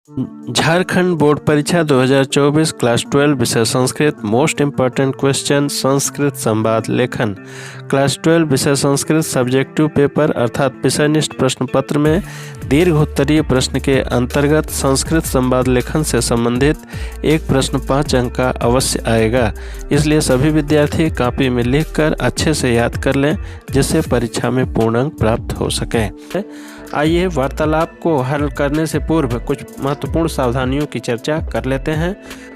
Jharkhand board परीक्षा 2024 class 12 विषय Sanskrit most important question Sanskrit संवाद लेखन। क्लास 12 विषय संस्कृत सब्जेक्टिव पेपर अर्थात विषयनिष्ठ प्रश्न पत्र में दीर्घ उत्तरीय प्रश्न के अंतर्गत संस्कृत संवाद लेखन से संबंधित एक प्रश्न 5 अंक का अवश्य आएगा। इसलिए सभी विद्यार्थी कॉपी में लिखकर अच्छे से याद कर लें जिससे परीक्षा में पूर्ण अंक प्राप्त हो सके। आइए वार्तालाप को हल करने से पूर्व कुछ महत्वपूर्ण सावधानियों की चर्चा कर लेते हैं।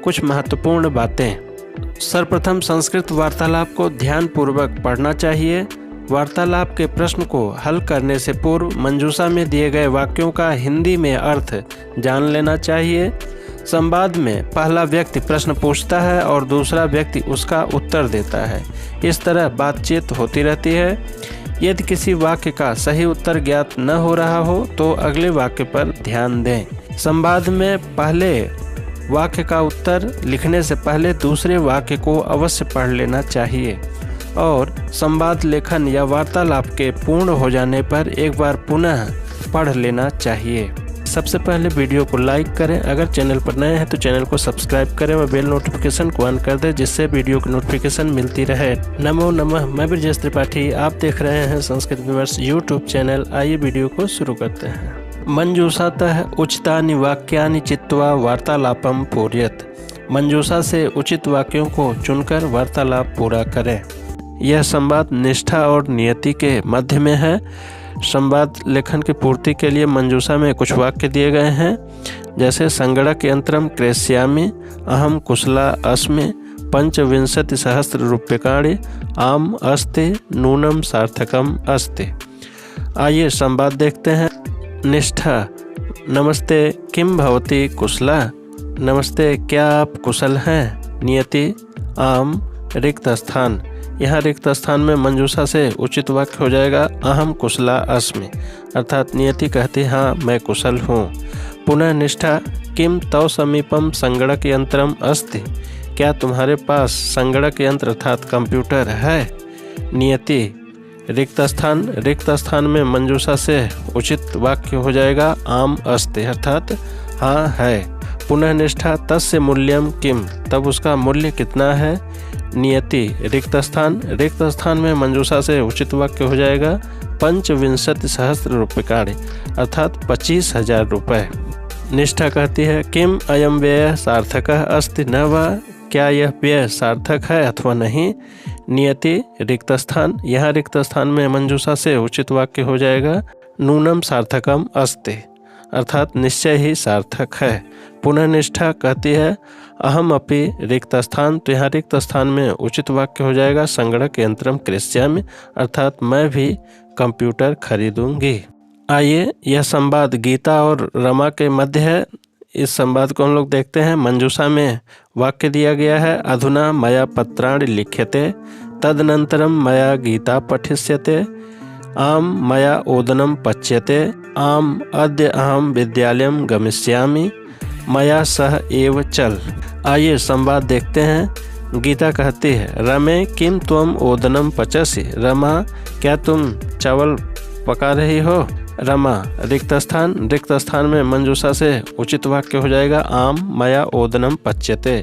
कुछ महत्वपूर्ण बातें। सर्वप्रथम संस्कृत वार्तालाप को ध्यानपूर्वक पढ़ना चाहिए। वार्तालाप के प्रश्न को हल करने से पूर्व मंजूषा में दिए गए वाक्यों का हिंदी में अर्थ जान लेना चाहिए। संवाद में पहला व्यक्ति प्रश्न पूछता है और दूसरा व्यक्ति उसका उत्तर देता है। इस तरह बातचीत होती रहती है। यदि किसी वाक्य का सही उत्तर ज्ञात न हो रहा हो तो अगले वाक्य पर ध्यान दें। संवाद में पहले वाक्य का उत्तर लिखने से पहले दूसरे वाक्य को अवश्य पढ़ लेना चाहिए और संवाद लेखन या वार्तालाप के पूर्ण हो जाने पर एक बार पुनः पढ़ लेना चाहिए। सबसे पहले वीडियो को लाइक करें। अगर चैनल पर नए हैं तो चैनल को सब्सक्राइब करें और बेल नोटिफिकेशन को ऑन कर दें जिससे वीडियो की नोटिफिकेशन मिलती रहे। नमो नमः। मैं ब्रजेश त्रिपाठी, आप देख रहे हैं संस्कृत विमर्श यूट्यूब चैनल। आइए वीडियो को शुरू करते हैं। मंजूषातः उचितानि वाक्यानि चित्वा वार्तालापम पूरयत। मंजूषा से उचित वाक्यों को चुनकर वार्तालाप पूरा करें। यह संवाद निष्ठा और नियति के मध्य में है। संवाद लेखन की पूर्ति के लिए मंजूषा में कुछ वाक्य दिए गए हैं, जैसे संगणक यंत्रम क्रेष्यामि, अहम कुशला अस्मि, 25 सहस्र रूप्यकाणि, आम अस्ति, नूनम सार्थकम अस्ति। आइए संवाद देखते हैं। निष्ठा। नमस्ते, किम भवती कुशला। नमस्ते, क्या आप कुशल हैं। नियति। आम रिक्त स्थान। यहाँ रिक्त स्थान में मंजूषा से उचित वाक्य हो जाएगा अहम कुशला अस्मि, अर्थात नियति कहती हाँ मैं कुशल हूँ। पुनः निष्ठा। किम तव समीपम संगणक यंत्रम अस्ति। क्या तुम्हारे पास संगणक यंत्र अर्थात कंप्यूटर है। नियति। रिक्त स्थान। रिक्त स्थान में मंजूषा से उचित वाक्य हो जाएगा आम अस्ति, अर्थात हाँ है। पुनः निष्ठा। तस्य मूल्यम किम। तब उसका मूल्य कितना है। नियति। रिक्त स्थान। रिक्त स्थान में मंजूषा से उचित वाक्य हो जाएगा 25 सहस्र रूप्यकाणि, अर्थात 25,000 रुपये। निष्ठा कहती है किम अयम व्यय सार्थकः अस्ति न वा। क्या यह व्यय सार्थक है अथवा नहीं। नियति। रिक्त स्थान। यहाँ रिक्त स्थान में मंजूषा से उचित वाक्य हो जाएगा नूनम सार्थकम अस्ति, अर्थात निश्चय ही सार्थक है। पुनः निष्ठा कहती है अहम अपि रिक्त स्थान। तो यहाँ रिक्त स्थान में उचित वाक्य हो जाएगा संगणक यंत्रम क्रेष्यामि, अर्थात मैं भी कंप्यूटर खरीदूंगी। आइए यह संवाद गीता और रमा के मध्य है। इस संवाद को हम लोग देखते हैं। मंजूषा में वाक्य दिया गया है अधुना मया पत्राणि लिख्यते, तदनंतरम मया गीता पठिष्यते, आम मया ओदनम पच्यते, आम अद्य अहम विद्यालयम गमिष्यामि, मया सह एव चल। आइए संवाद देखते हैं। गीता कहती है रमे किम त्वम ओदनम पचसि। रमा, क्या तुम चावल पका रही हो। रमा। रिक्त स्थान। रिक्त स्थान में मंजूषा से उचित वाक्य हो जाएगा आम मया ओदनम पच्यते,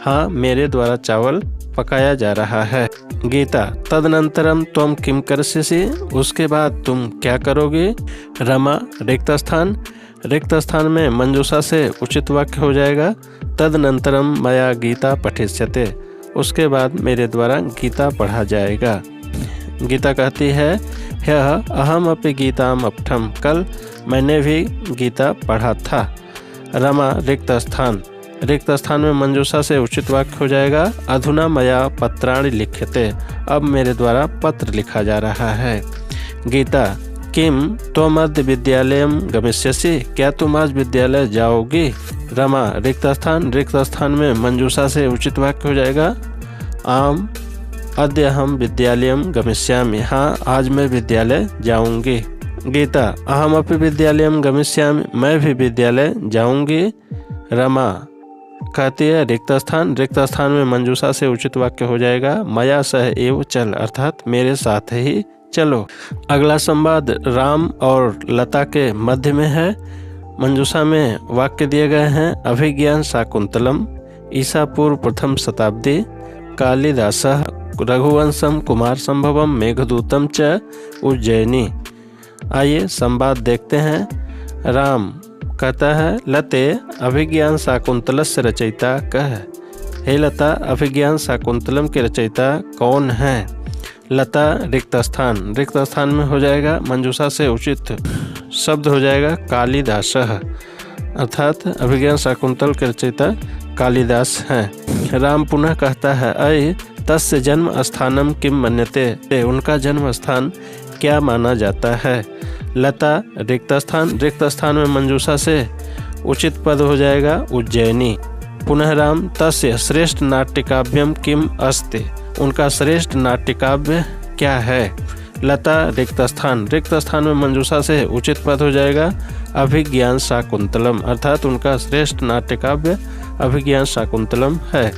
हाँ मेरे द्वारा चावल पकाया जा रहा है। गीता। तदनंतरम त्वम किम करिष्यसि। उसके बाद तुम क्या करोगे। रमा। रिक्त स्थान। रिक्त स्थान में मंजूषा से उचित वाक्य हो जाएगा तदनंतरम मया गीता पठिष्यते। उसके बाद मेरे द्वारा गीता पढ़ा जाएगा। गीता कहती है ह्यः अहम अपि गीताम अपठम। कल मैंने भी गीता पढ़ा था। रमा। रिक्त स्थान। रिक्त स्थान में मंजूषा से उचित वाक्य हो जाएगा अधुना मया पत्राणि लिख्यते। अब मेरे द्वारा पत्र लिखा जा रहा है। गीता। किम त्वमद्य विद्यालयम गमिष्यसि। क्या तुम आज विद्यालय जाओगी। रमा। रिक्त स्थान। रिक्त स्थान में मंजूषा से उचित वाक्य हो जाएगा आम अद्य अहम विद्यालयम गमिष्यामि। हाँ आज मैं विद्यालय जाऊंगी। गीता। अहम अपि विद्यालयम गमिष्यामि। मैं भी विद्यालय जाऊंगी। रमा कहती है रिक्त स्थान। रिक्त स्थान में मंजूषा से उचित वाक्य हो जाएगा मया सह एव चल, अर्थात मेरे साथ ही चलो। अगला संवाद राम और लता के मध्य में है। मंजूषा में वाक्य दिए गए हैं। अभिज्ञान शाकुंतलम, ईसा पूर्व प्रथम शताब्दी, कालिदासः, रघुवंशम, कुमार संभवम, मेघदूतम च उज्जैनी। आइए संवाद देखते हैं। राम कहता है, लते अभिज्ञान शाकुंतलस्य रचयिता कह। हे लता, अभिज्ञान शाकुंतलम के रचयिता कौन है? लता रिक्त स्थान, रिक्त स्थान में हो जाएगा मंजूषा से उचित शब्द हो जाएगा कालिदासः, अर्थात अभिज्ञान शाकुंतल के रचयिता कालिदास हैं। राम पुनः कहता है, अय तस्य जन्म स्थानम किम मन्यते, उनका जन्म स्थान क्या माना जाता है? लता रिक्त स्थान, रिक्त स्थान में मंजूषा से उचित पद हो जाएगा उज्जैनी। पुनः राम, तस्य श्रेष्ठ नाट्यकाव्यम किम अस्ति, उनका श्रेष्ठ नाट्यकाव्य क्या है? लता रिक्त स्थान, रिक्त स्थान में मंजूषा से उचित पद हो जाएगा अभिज्ञान शाकुंतलम, अर्थात उनका श्रेष्ठ नाट्यकाव्य अभिज्ञान शाकुंतलम है।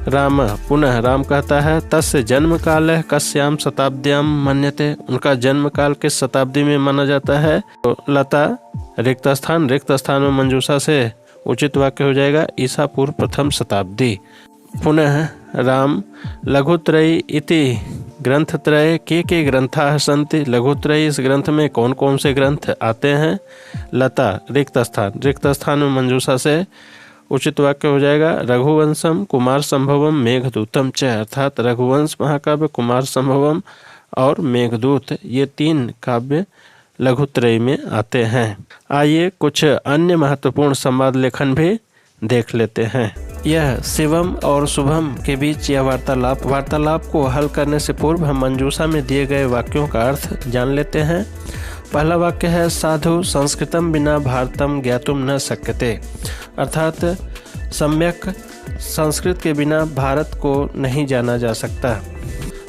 राम पुनः राम कहता है, तस्य जन्म काल है कस्याम शताब्द्याम मन्यते, उनका जन्म काल किस शताब्दी में माना जाता है? तो लता रिक्त स्थान, रिक्त स्थान में मंजूषा से उचित वाक्य हो जाएगा ईसा पूर्व प्रथम शताब्दी। पुनः राम, लघुत्रयी इति ग्रंथत्रये के ग्रंथाः सन्ति, लघुत्रयी इस ग्रंथ में कौन कौन से ग्रंथ आते हैं? लता रिक्त स्थान, रिक्त स्थान में मंजूषा से उचित वाक्य हो जाएगा रघुवंशम, कुमार संभवम, मेघदूतम च, अर्थात रघुवंश महाकाव्य, कुमार संभवम और मेघदूत, ये 3 काव्य लघुत्रयी में आते हैं। आइए कुछ अन्य महत्वपूर्ण संवाद लेखन भी देख लेते हैं। यह शिवम और शुभम के बीच यह वार्तालाप को हल करने से पूर्व हम मंजूषा में दिए गए वाक्यों का अर्थ जान लेते हैं। पहला वाक्य है, साधु संस्कृतम बिना भारतम ज्ञातुम न शक्यते, अर्थात सम्यक संस्कृत के बिना भारत को नहीं जाना जा सकता।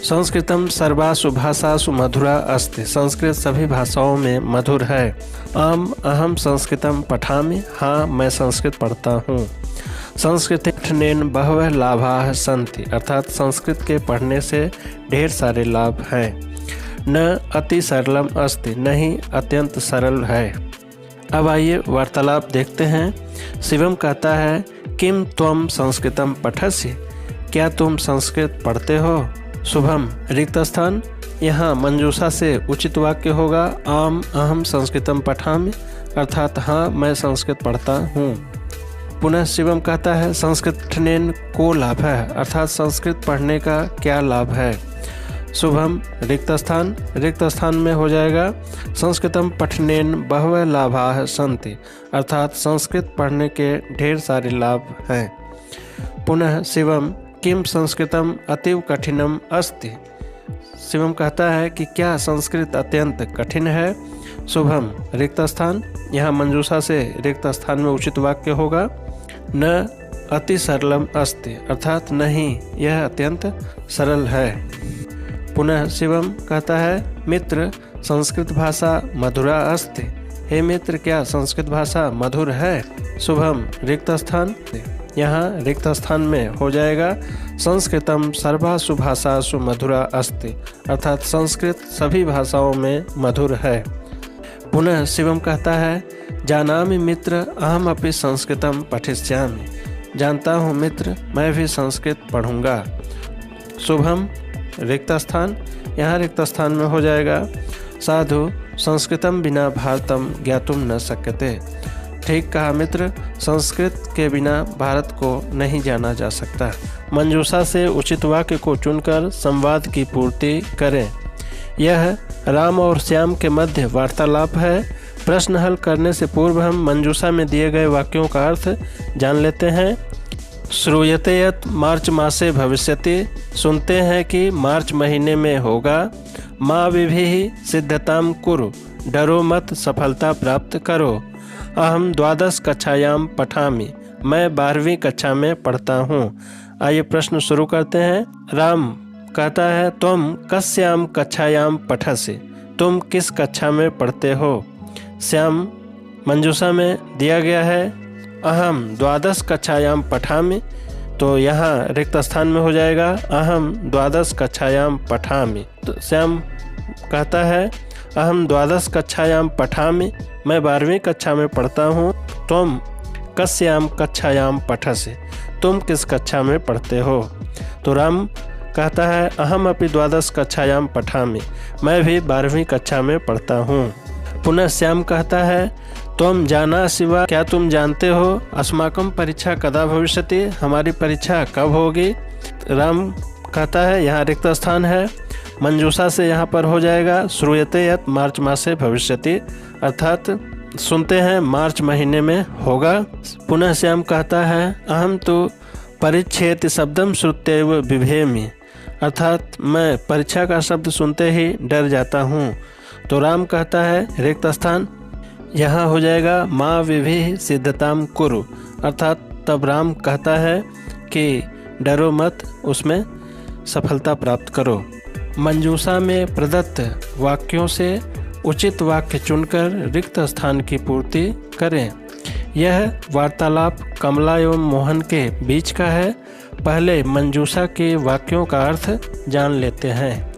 संस्कृतम सर्वासु भाषासु मधुरा अस्ति, संस्कृत सभी भाषाओं में मधुर है। अहम संस्कृतम पठामि, हाँ मैं संस्कृत पढ़ता हूँ। संस्कृत पठनेन बहवः लाभाः सन्ति, अर्थात संस्कृत के पढ़ने से ढेर सारे लाभ हैं। न अति सरलम अस्ति, नहीं अत्यंत सरल है। अब आइए वार्तालाप देखते हैं। शिवम कहता है, किम त्वम संस्कृतम पठसि, क्या तुम संस्कृत पढ़ते हो? शुभम रिक्त स्थान, यहाँ मंजूषा से उचित वाक्य होगा अहम संस्कृतम पठामि, अर्थात हाँ मैं संस्कृत पढ़ता हूँ। पुनः शिवम कहता है, संस्कृत पठनेन को लाभ है, अर्थात संस्कृत पढ़ने का क्या लाभ है? शुभम रिक्त स्थान में हो जाएगा संस्कृतम पठनेन बहवः लाभाः सन्ति, अर्थात संस्कृत पढ़ने के ढेर सारे लाभ हैं। पुनः शिवम, किम संस्कृतम अतीव कठिनम अस्ति, शिवम कहता है कि क्या संस्कृत अत्यंत कठिन है? शुभम रिक्त स्थान, यहाँ मंजूषा से रिक्त स्थान में उचित वाक्य होगा न अति सरलम अस्ति, अर्थात नहीं यह अत्यंत सरल है। पुनः शिवम कहता है, मित्र संस्कृत भाषा मधुरा अस्ति, हे मित्र क्या संस्कृत भाषा मधुर है? शुभम रिक्त स्थान, यहाँ रिक्त स्थान में हो जाएगा संस्कृतम सर्वासु भाषासु मधुरा अस्ति, अर्थात संस्कृत सभी भाषाओं में मधुर है। पुनः शिवम कहता है, जानामि मित्र अहम अपि संस्कृतम पठिष्यामि, जानता हूँ मित्र मैं भी संस्कृत पढ़ूंगा। शुभम रिक्त स्थान, यहाँ रिक्त स्थान में हो जाएगा साधु संस्कृतम बिना भारतम ज्ञातुम न शक्यते, ठीक कहा मित्र, संस्कृत के बिना भारत को नहीं जाना जा सकता। मंजूषा से उचित वाक्य को चुनकर संवाद की पूर्ति करें। यह राम और श्याम के मध्य वार्तालाप है। प्रश्न हल करने से पूर्व हम मंजूषा में दिए गए वाक्यों का अर्थ जान लेते हैं। श्रूयते यत् मार्च मासे भविष्यति, सुनते हैं कि मार्च महीने में होगा। माँ विभिः सिद्धताम कुरु, डरो मत सफलता प्राप्त करो। अहम द्वादश कक्षायाम पठामि, मैं 12वीं कक्षा में पढ़ता हूँ। आइए प्रश्न शुरू करते हैं। राम कहता है, तुम कस्याम कक्षायाम पठसि, तुम किस कक्षा में पढ़ते हो? श्याम मंजूषा में दिया गया है अहम द्वादश कक्षायाम पठामि, तो यहाँ रिक्त स्थान में हो जाएगा अहम द्वादश कक्षायाम पठामि। तो श्याम कहता है अहम द्वादश कक्षायां पठामि, मैं 12वीं कक्षा में पढ़ता हूँ। त्वम कस्यां कक्षायां पठसि, तुम किस कक्षा में पढ़ते हो। तो राम कहता है अहम अपि द्वादश कक्षायां पठामि, मैं भी 12वीं कक्षा में पढ़ता हूँ। पुनः श्याम कहता है त्वम जानासि वा, क्या तुम जानते हो, अस्माकं परीक्षा कदा भविष्यति, हमारी परीक्षा कब होगी। राम कहता है यहाँ रिक्त स्थान है, मंजूषा से यहाँ पर हो जाएगा श्रूयते यत् मार्च मासे भविष्यति, अर्थात सुनते हैं मार्च महीने में होगा। पुनः श्याम कहता है अहम तो परिच्छेति शब्दम श्रुत्यैव बिभेमि, अर्थात मैं परीक्षा का शब्द सुनते ही डर जाता हूँ। तो राम कहता है रिक्त स्थान, यहाँ हो जाएगा माँ विभि सिद्धताम कुरु, अर्थात तब राम कहता है कि डरो मत, उसमें सफलता प्राप्त करो। मंजूषा में प्रदत्त वाक्यों से उचित वाक्य चुनकर रिक्त स्थान की पूर्ति करें। यह वार्तालाप कमला एवं मोहन के बीच का है। पहले मंजूषा के वाक्यों का अर्थ जान लेते हैं।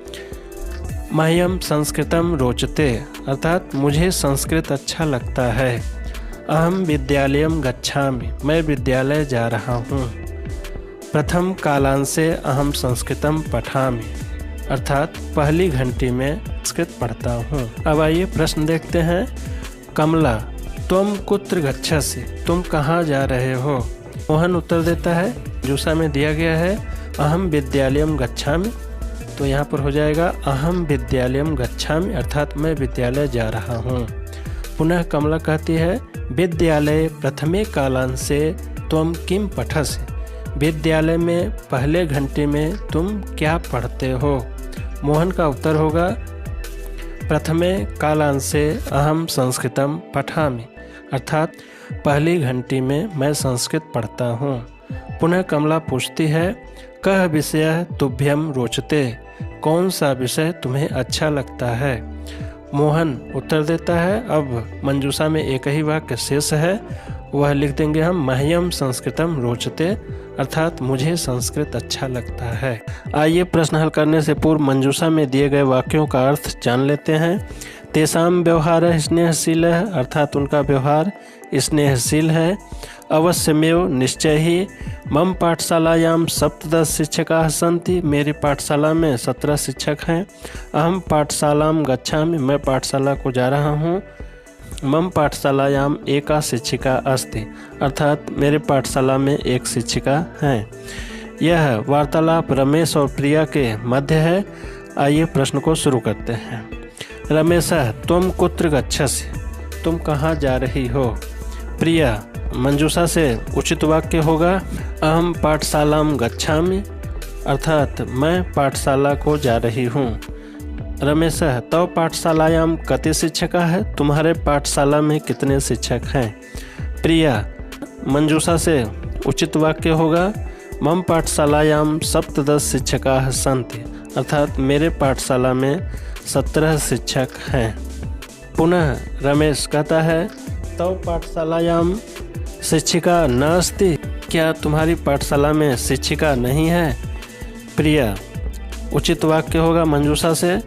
मह्यम संस्कृतम रोचते, अर्थात मुझे संस्कृत अच्छा लगता है। अहम विद्यालयम गच्छामि, मैं विद्यालय जा रहा हूँ। प्रथम कालांशे अहम संस्कृतम पठामि, अर्थात पहली घंटी में संस्कृत पढ़ता हूँ। अब आइए प्रश्न देखते हैं। कमला त्वम कुत्र गच्छसि, तुम कहाँ जा रहे हो। मोहन उत्तर देता है, जूसा में दिया गया है अहम विद्यालयम गच्छामि, तो यहाँ पर हो जाएगा अहम विद्यालयम गच्छामि, अर्थात मैं विद्यालय जा रहा हूँ। पुनः कमला कहती है विद्यालय प्रथमे कालांशे त्वम किम पठसि, विद्यालय में पहले घंटे में तुम क्या पढ़ते हो। मोहन का उत्तर होगा प्रथमे कालांशे अहम संस्कृतम पठामि, अर्थात पहली घंटी में मैं संस्कृत पढ़ता हूँ। पुनः कमला पूछती है कह विषय तुभ्यम रोचते, कौन सा विषय तुम्हें अच्छा लगता है। मोहन उत्तर देता है अब मंजूषा में एक ही वाक्य शेष है, वह लिख देंगे हम मह्यम संस्कृतम रोचते, अर्थात मुझे संस्कृत अच्छा लगता है। आइए प्रश्न हल करने से पूर्व मंजूषा में दिए गए वाक्यों का अर्थ जान लेते हैं। तेषाम व्यवहार स्नेहशील है, अर्थात उनका व्यवहार स्नेहशील है। अवश्यमेव निश्चय ही, मम पाठशालायां 17 शिक्षकाः सन्ति, मेरी पाठशाला में 17 शिक्षक हैं। अहम पाठशालां गच्छामि, मैं पाठशाला को जा रहा हूँ। मम पाठशालायां एका शिक्षिका अस्ति, अर्थात मेरे पाठशाला में एक शिक्षिका हैं। यह वार्तालाप रमेश और प्रिया के मध्य है। आइए प्रश्न को शुरू करते हैं। रमेश तुम कुत्र गच्छसि, तुम कहाँ जा रही हो। प्रिया मंजूषा से उचित वाक्य होगा अहम पाठशालां गच्छामि, अर्थात मैं पाठशाला को जा रही हूँ। रमेश तव पाठशालायां कति शिक्षका है, तुम्हारे पाठशाला में कितने शिक्षक हैं। प्रिया मंजूषा से उचित वाक्य होगा मम पाठशालायां 17 शिक्षकाः सन्ति, अर्थात मेरे पाठशाला में 17 शिक्षक हैं। पुनः रमेश कहता है तव पाठशालायां शिक्षिका न अस्ति, क्या तुम्हारी पाठशाला में शिक्षिका नहीं है। प्रिया उचित वाक्य होगा मंजूषा से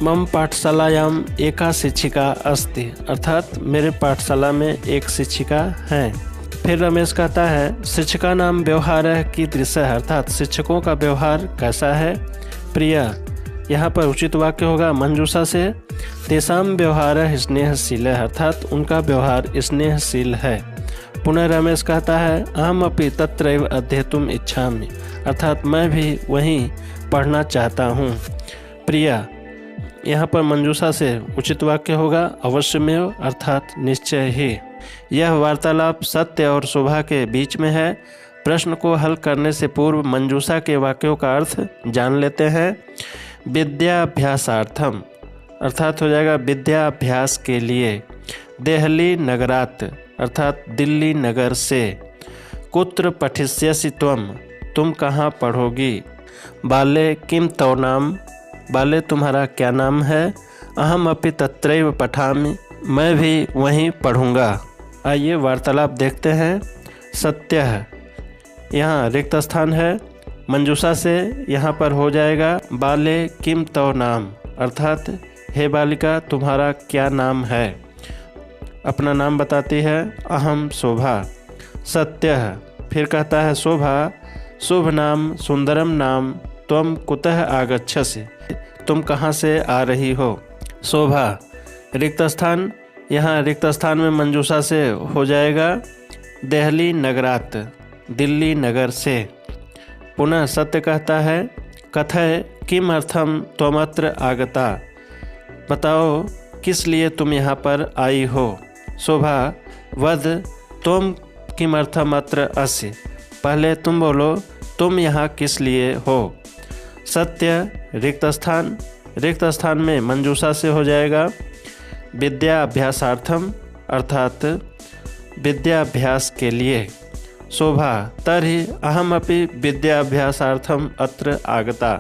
मम पाठशालायां एका शिक्षिका अस्ति, अर्थात मेरे पाठशाला में एक शिक्षिका हैं। फिर रमेश कहता है शिक्षका नाम व्यवहार कीदृश है, अर्थात शिक्षकों का व्यवहार कैसा है। प्रिया यहाँ पर उचित वाक्य होगा मंजूषा से तेषाम व्यवहार स्नेहशील है, अर्थात उनका व्यवहार स्नेहशील है। पुनः रमेश कहता है अहम अपि तत्रैव अध्येतुम इच्छामि, अर्थात मैं भी वहीं पढ़ना चाहता हूँ। प्रिया यहाँ पर मंजूषा से उचित वाक्य होगा अवश्यमेव, अर्थात निश्चय ही। यह वार्तालाप सत्य और शोभा के बीच में है। प्रश्न को हल करने से पूर्व मंजूषा के वाक्यों का अर्थ जान लेते हैं। विद्याभ्यासार्थम, अर्थात हो जाएगा विद्याभ्यास के लिए। देहली नगरात, अर्थात दिल्ली नगर से। कुत्र पठिष्यसि त्वम, तुम कहाँ पढ़ोगी। बाले किम तव नाम, बाले तुम्हारा क्या नाम है। अहम अपि तत्रैव पठामि, मैं भी वहीं पढ़ूँगा। आइए वार्तालाप देखते हैं। सत्य है, यहाँ रिक्त स्थान है। मंजूषा से यहाँ पर हो जाएगा बाले किम तव नाम, अर्थात हे बालिका तुम्हारा क्या नाम है? अपना नाम बताती है, अहम शोभा। सत्यः, फिर कहता है शोभा, शुभ नाम सुंदरम नाम त्वं कुतः आगच्छसि, तुम कहाँ से आ रही हो? शोभा, रिक्त स्थान, यहाँ रिक्त स्थान में मंजूषा से हो जाएगा देहली नगरात, दिल्ली नगर से। पुनः सत्य कहता है, कथय किमर्थम त्वमत्र आगता, बताओ किस लिए तुम यहाँ पर आई हो? शोभा, वद त्वं किमर्थम अत्र असि, पहले तुम बोलो तुम यहाँ किस लिए हो? सत्य, रिक्त स्थान में मंजूषा से हो जाएगा विद्या अभ्यासार्थम, अर्थात विद्याभ्यास के लिए। शोभा, तर्हि अहमपि विद्याभ्यासार्थम अत्र आगता,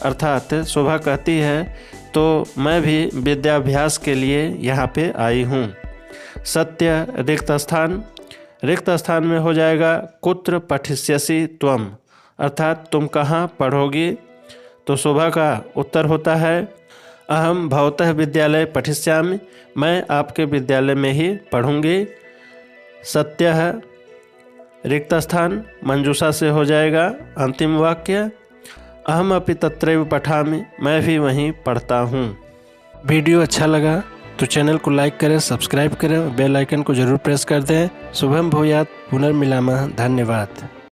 अर्थात शोभा कहती है तो मैं भी विद्याभ्यास के लिए यहाँ पे आई हूँ। सत्य, रिक्त स्थान में हो जाएगा कुत्र पठिष्यसि त्वम, अर्थात तुम कहाँ पढ़ोगी? तो शोभा का उत्तर होता है, अहम भवतः विद्यालय पठिष्यामि, मैं आपके विद्यालय में ही पढ़ूंगी। सत्यः, रिक्त स्थान मंजूषा से हो जाएगा अंतिम वाक्य, अहम अपि तत्रैव पठामि, मैं भी वहीं पढ़ता हूँ। वीडियो अच्छा लगा तो चैनल को लाइक करें, सब्सक्राइब करें, बेल आइकन को जरूर प्रेस कर दें। शुभम भूयात्, पुनर्मिलामः, धन्यवाद।